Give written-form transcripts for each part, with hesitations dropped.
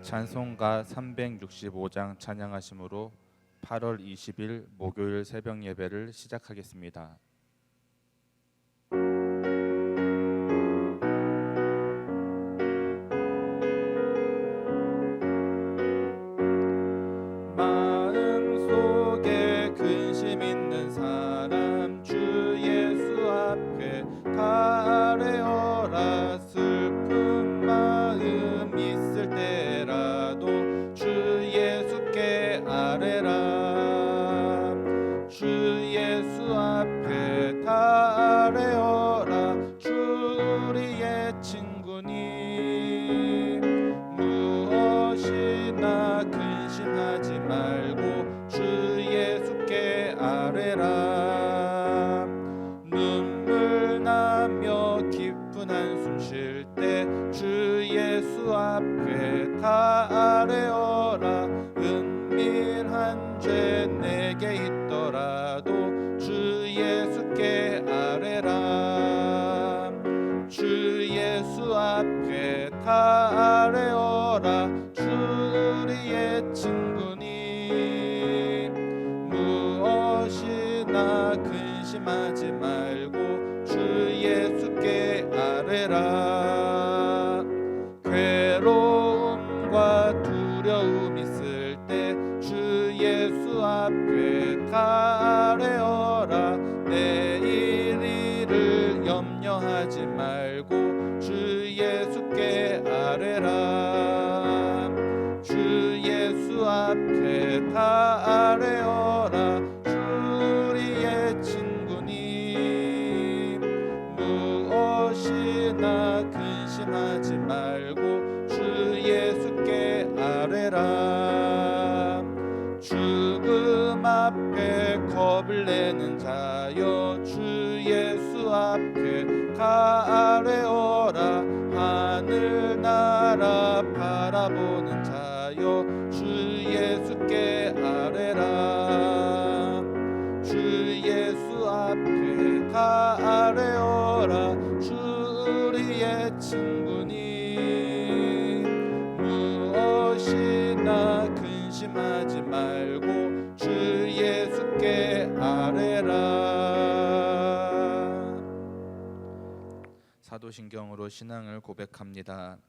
찬송가 365장 찬양하심으로 8월 20일 목요일 새벽 예배를 시작하겠습니다. 마음속에 근심 있는 사람 주 예수 앞에 아뢰어라. 슬픈 마음 있을 때라도 주 예수께 아뢰라. 주 예수 앞에 다 아뢰어라. 주 우리의 친구니 무엇이나 근심하지 말고 주 예수께 아뢰라. 눈물 나며 깊은 한숨 쉴 때 주 예수 앞에 다 아뢰어라. 은밀한 죄 내게 있더라도 주 예수께 아뢰라. 주 예수 앞에 다 아뢰어라. 주 우리의 친구니 무엇이나 근심하지 말고 주 예수께 아뢰라. 괴로움과 두려움 있을 때 주 예수 앞에 다 아뢰어라. 내일 일을 염려하지 말고 주 예수께 아뢰라. 주 예수 앞에 다 아뢰어라. 주 우리의 친구니 무엇이나 근심하지 말고 주 예수께 아뢰라. 죽음 앞에 겁을 내는 자여 주 예수 앞에 다 아뢰어라. 하늘나라 바라보는 자여 주 예수께 아뢰라. 주 예수 앞에 다 아뢰어라. 주 우리의 친구니 무엇이나 근심하지 말고 주 예수께 아뢰라. 사도신경으로 신앙을 고백합니다.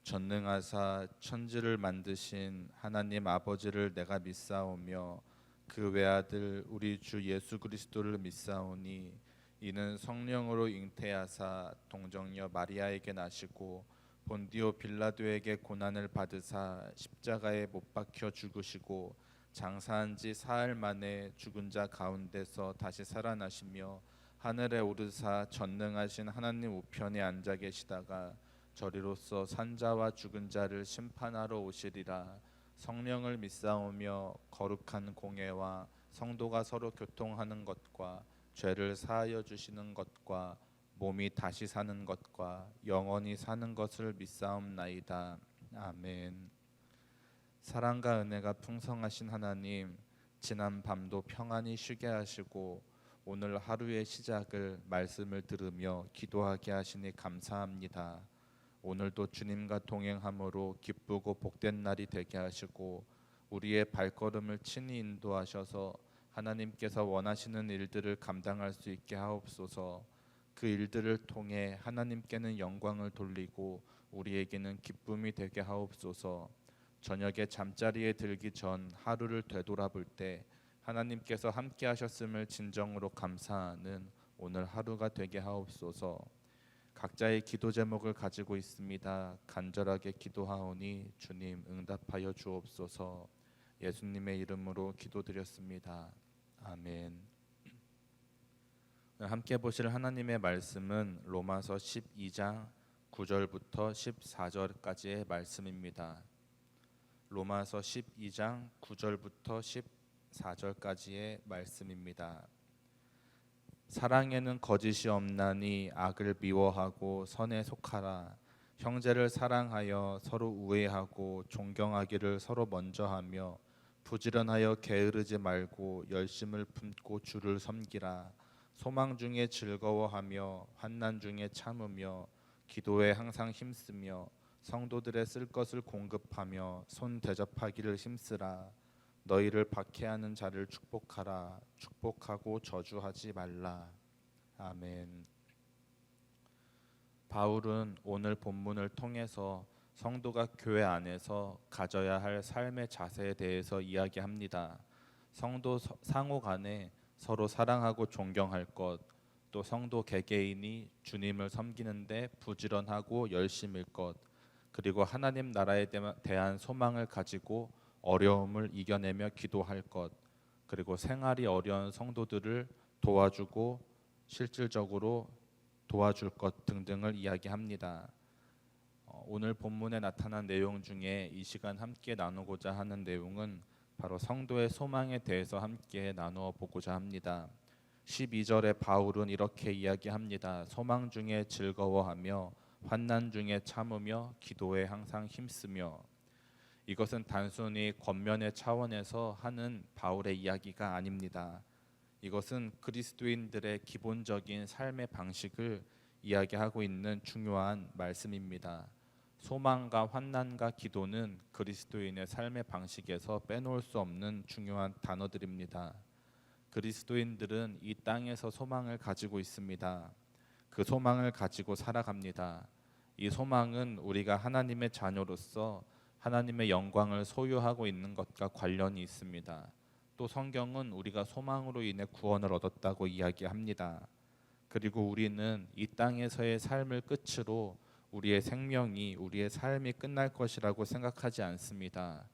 전능하사 천지를 만드신 하나님 아버지를 내가 믿사오며 그 외아들 우리 주 예수 그리스도를 믿사오니 이는 성령으로 잉태하사 동정녀 마리아에게 나시고 본디오 빌라도에게 고난을 받으사 십자가에 못 박혀 죽으시고 장사한 지 사흘 만에 죽은 자 가운데서 다시 살아나시며 하늘에 오르사 전능하신 하나님 우편에 앉아 계시다가 저리로서 산자와 죽은 자를 심판하러 오시리라. 성령을 믿사오며 거룩한 공예와 성도가 서로 교통하는 것과 죄를 사하여 주시는 것과 몸이 다시 사는 것과 영원히 사는 것을 믿사옵나이다. 아멘. 사랑과 은혜가 풍성하신 하나님, 지난 밤도 평안히 쉬게 하시고 오늘 하루의 시작을 말씀을 들으며 기도하게 하시니 감사합니다. 오늘도 주님과 동행함으로 기쁘고 복된 날이 되게 하시고 우리의 발걸음을 친히 인도하셔서 하나님께서 원하시는 일들을 감당할 수 있게 하옵소서. 그 일들을 통해 하나님께는 영광을 돌리고 우리에게는 기쁨이 되게 하옵소서. 저녁에 잠자리에 들기 전 하루를 되돌아볼 때 하나님께서 함께 하셨음을 진정으로 감사하는 오늘 하루가 되게 하옵소서. 각자의 기도 제목을 가지고 있습니다. 간절하게 기도하오니 주님 응답하여 주옵소서. 예수님의 이름으로 기도드렸습니다. 아멘. 함께 보실 하나님의 말씀은 로마서 12장 9절부터 14절까지의 말씀입니다. 로마서 12장 9절부터 14절까지의 말씀입니다. 사랑에는 거짓이 없나니 악을 미워하고 선에 속하라. 형제를 사랑하여 서로 우애하고 존경하기를 서로 먼저 하며 부지런하여 게으르지 말고 열심을 품고 주를 섬기라. 소망 중에 즐거워하며 환난 중에 참으며 기도에 항상 힘쓰며 성도들의 쓸 것을 공급하며 손 대접하기를 힘쓰라. 너희를 박해하는 자를 축복하라. 축복하고 저주하지 말라. 아멘. 바울은 오늘 본문을 통해서 성도가 교회 안에서 가져야 할 삶의 자세에 대해서 이야기합니다. 성도 상호 간에 서로 사랑하고 존경할 것, 또 성도 개개인이 주님을 섬기는데 부지런하고 열심일 것, 그리고 하나님 나라에 대한 소망을 가지고 어려움을 이겨내며 기도할 것, 그리고 생활이 어려운 성도들을 도와주고 실질적으로 도와줄 것 등등을 이야기합니다. 오늘 본문에 나타난 내용 중에 이 시간 함께 나누고자 하는 내용은 바로 성도의 소망에 대해서 함께 나누어 보고자 합니다. 12절에 바울은 이렇게 이야기합니다. 소망 중에 즐거워하며 환난 중에 참으며 기도에 항상 힘쓰며. 이것은 단순히 겉면의 차원에서 하는 바울의 이야기가 아닙니다. 이것은 그리스도인들의 기본적인 삶의 방식을 이야기하고 있는 중요한 말씀입니다. 소망과 환난과 기도는 그리스도인의 삶의 방식에서 빼놓을 수 없는 중요한 단어들입니다. 그리스도인들은 이 땅에서 소망을 가지고 있습니다. 그 소망을 가지고 살아갑니다. 이 소망은 우리가 하나님의 자녀로서 하나님의 영광을 소유하고 있는 것과 관련이 있습니다. 또 성경은 우리가 소망으로 인해 구원을 얻었다고 이야기합니다. 그리고 우리는 이 땅에서의 삶을 끝으로 우리의 생명이, 우리의 삶이 끝날 것이라고 생각하지 않습니다.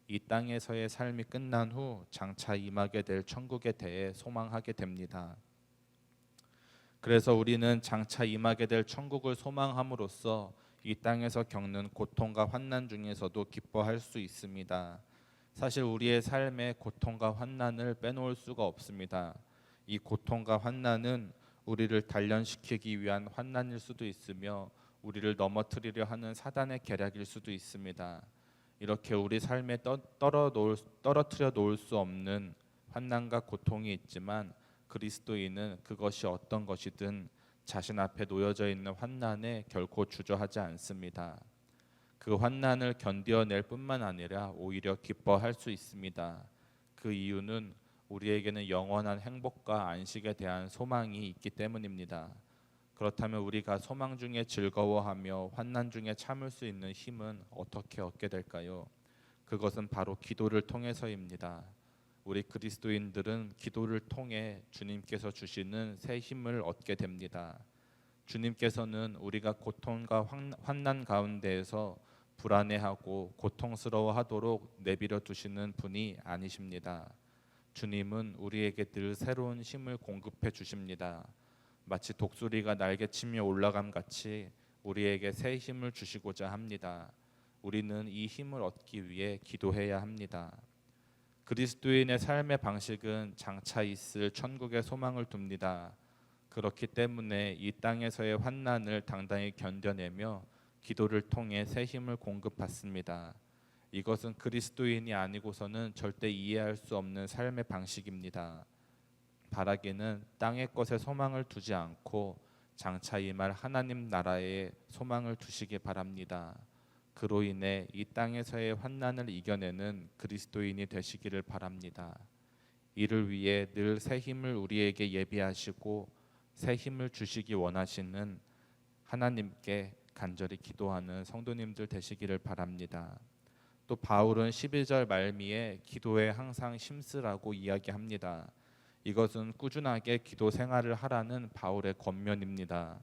이 땅에서의 삶이 끝난 후 장차 임하게 될 천국에 대해 소망하게 됩니다. 그래서 우리는 장차 임하게 될 천국을 소망함으로써 이 땅에서 겪는 고통과 환난 중에서도 기뻐할 수 있습니다. 사실 우리의 삶에 고통과 환난을 빼놓을 수가 없습니다. 이 고통과 환난은 우리를 단련시키기 위한 환난일 수도 있으며 우리를 넘어뜨리려 하는 사단의 계략일 수도 있습니다. 이렇게 우리 삶에 떨어뜨려 놓을 수 없는 환난과 고통이 있지만 그리스도인은 그것이 어떤 것이든 자신 앞에 놓여져 있는 환난에 결코 주저하지 않습니다. 그 환난을 견뎌낼 뿐만 아니라 오히려 기뻐할 수 있습니다. 그 이유는 우리에게는 영원한 행복과 안식에 대한 소망이 있기 때문입니다. 그렇다면 우리가 소망 중에 즐거워하며 환난 중에 참을 수 있는 힘은 어떻게 얻게 될까요? 그것은 바로 기도를 통해서입니다. 우리 그리스도인들은 기도를 통해 주님께서 주시는 새 힘을 얻게 됩니다. 주님께서는 우리가 고통과 환난 가운데에서 불안해하고 고통스러워하도록 내버려 두시는 분이 아니십니다. 주님은 우리에게 늘 새로운 힘을 공급해 주십니다. 마치 독수리가 날개치며 올라감 같이 우리에게 새 힘을 주시고자 합니다. 우리는 이 힘을 얻기 위해 기도해야 합니다. 그리스도인의 삶의 방식은 장차 있을 천국에 소망을 둡니다. 그렇기 때문에 이 땅에서의 환난을 당당히 견뎌내며 기도를 통해 새 힘을 공급받습니다. 이것은 그리스도인이 아니고서는 절대 이해할 수 없는 삶의 방식입니다. 바라기는 땅의 것에 소망을 두지 않고 장차 임할 하나님 나라에 소망을 두시기 바랍니다. 그로 인해 이 땅에서의 환난을 이겨내는 그리스도인이 되시기를 바랍니다. 이를 위해 늘 새 힘을 우리에게 예비하시고 새 힘을 주시기 원하시는 하나님께 간절히 기도하는 성도님들 되시기를 바랍니다. 또 바울은 11절 말미에 기도에 항상 힘쓰라고 이야기합니다. 이것은 꾸준하게 기도 생활을 하라는 바울의 권면입니다.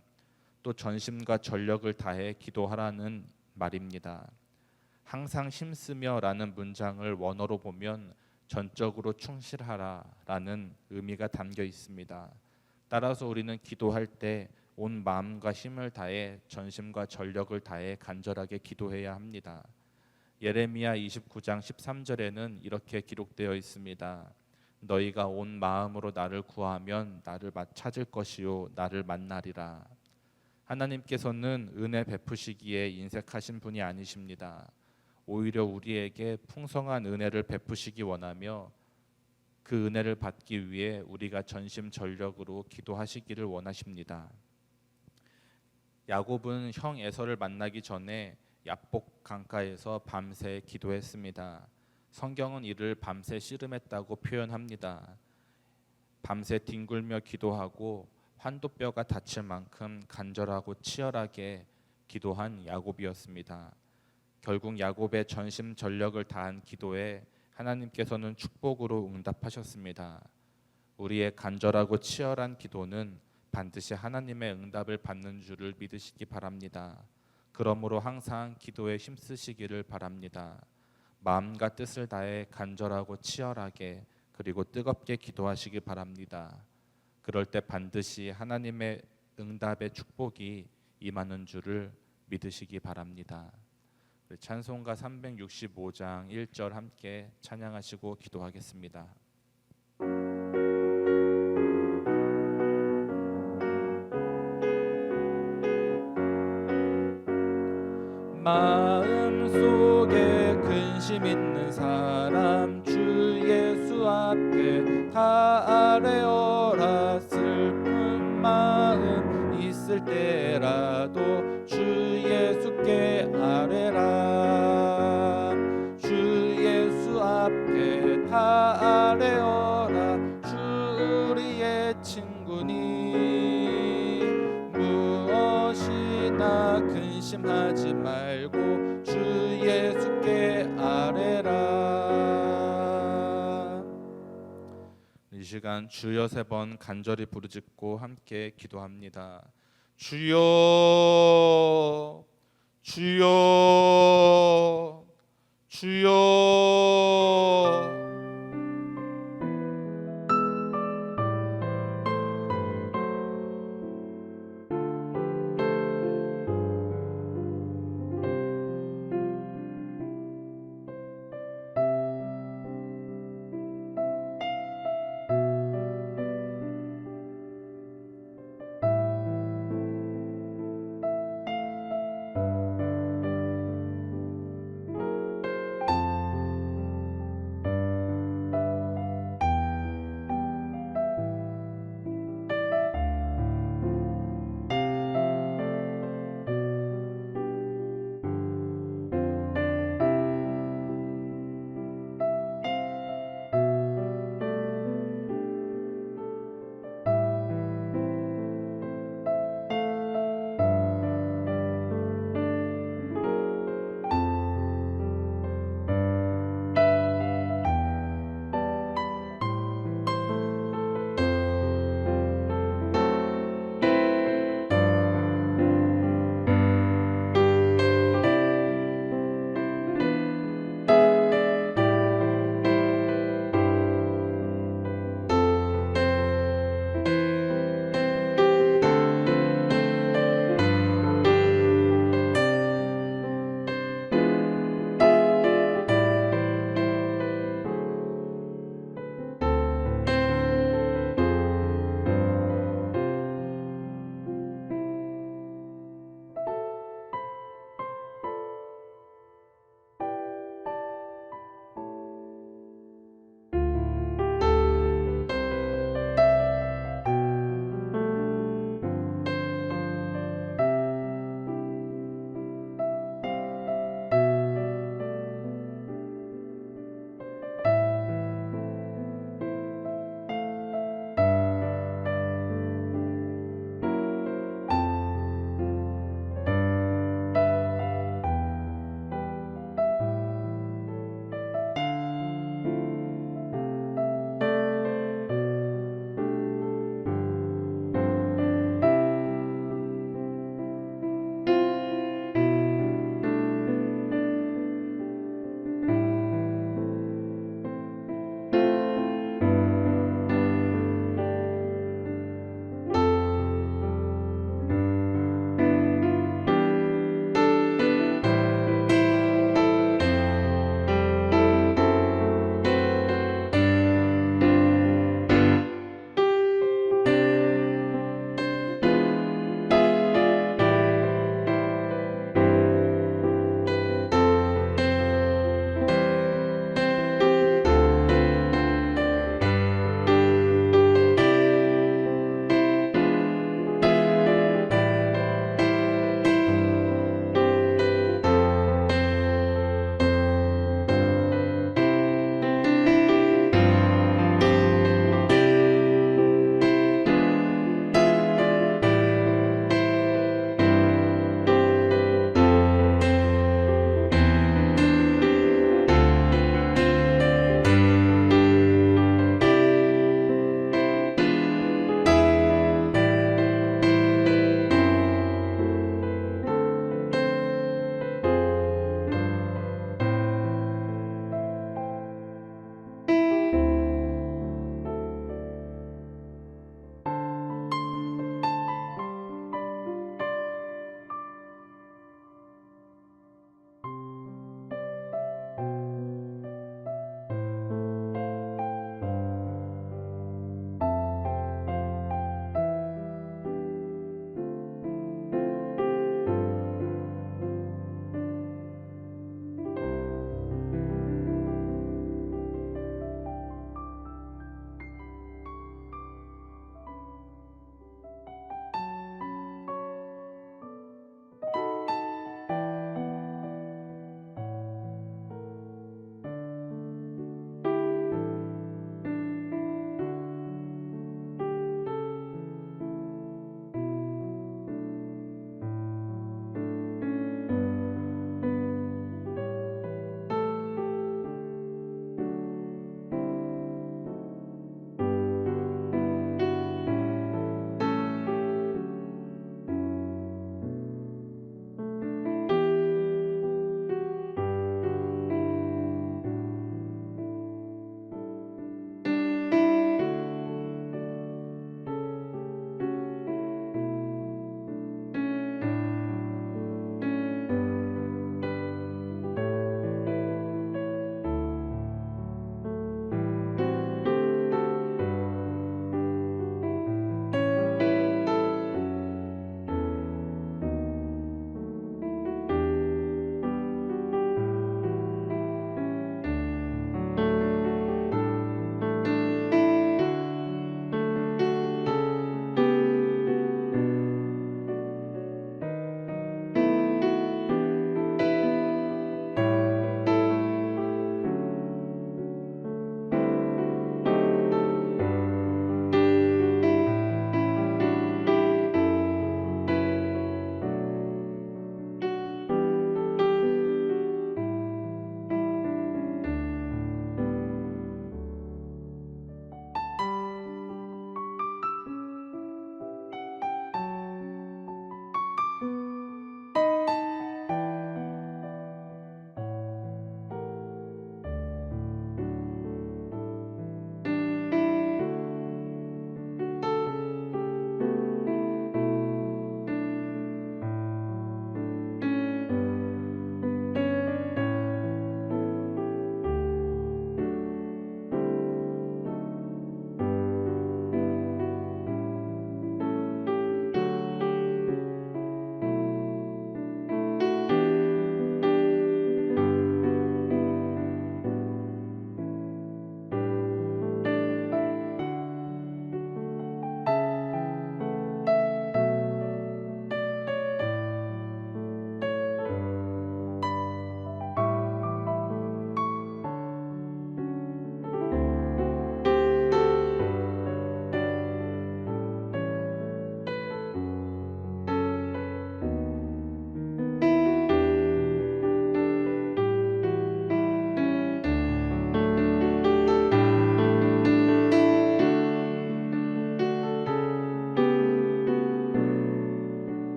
또 전심과 전력을 다해 기도하라는 말입니다. 항상 힘쓰며라는 문장을 원어로 보면 전적으로 충실하라라는 의미가 담겨 있습니다. 따라서 우리는 기도할 때 온 마음과 힘을 다해 전심과 전력을 다해 간절하게 기도해야 합니다. 예레미야 29장 13절에는 이렇게 기록되어 있습니다. 너희가 온 마음으로 나를 구하면 나를 찾을 것이요 나를 만나리라. 하나님께서는 은혜 베푸시기에 인색하신 분이 아니십니다. 오히려 우리에게 풍성한 은혜를 베푸시기 원하며 그 은혜를 받기 위해 우리가 전심전력으로 기도하시기를 원하십니다. 야곱은 형 에서를 만나기 전에 야복 강가에서 밤새 기도했습니다. 성경은 이를 밤새 씨름했다고 표현합니다. 밤새 뒹굴며 기도하고 환도뼈가 다칠 만큼 간절하고 치열하게 기도한 야곱이었습니다. 결국 야곱의 전심전력을 다한 기도에 하나님께서는 축복으로 응답하셨습니다. 우리의 간절하고 치열한 기도는 반드시 하나님의 응답을 받는 줄을 믿으시기 바랍니다. 그러므로 항상 기도에 힘쓰시기를 바랍니다. 마음과 뜻을 다해 간절하고 치열하게 그리고 뜨겁게 기도하시기 바랍니다. 그럴 때 반드시 하나님의 응답의 축복이 임하는 줄을 믿으시기 바랍니다. 찬송가 365장 1절 함께 찬양하시고 기도하겠습니다. 마음속에 근심 있는 사람 주 예수 앞에 다 아뢰어라. 슬픈 마음 있을 때라도 주 예수께 아뢰라. 주 예수 앞에 다 아뢰어라. 주 우리의 친구니 무엇이나 근심하지 말고 주 예수께 아뢰라. 이 시간 주여 3번 간절히 부르짖고 함께 기도합니다. 주여 주여 주여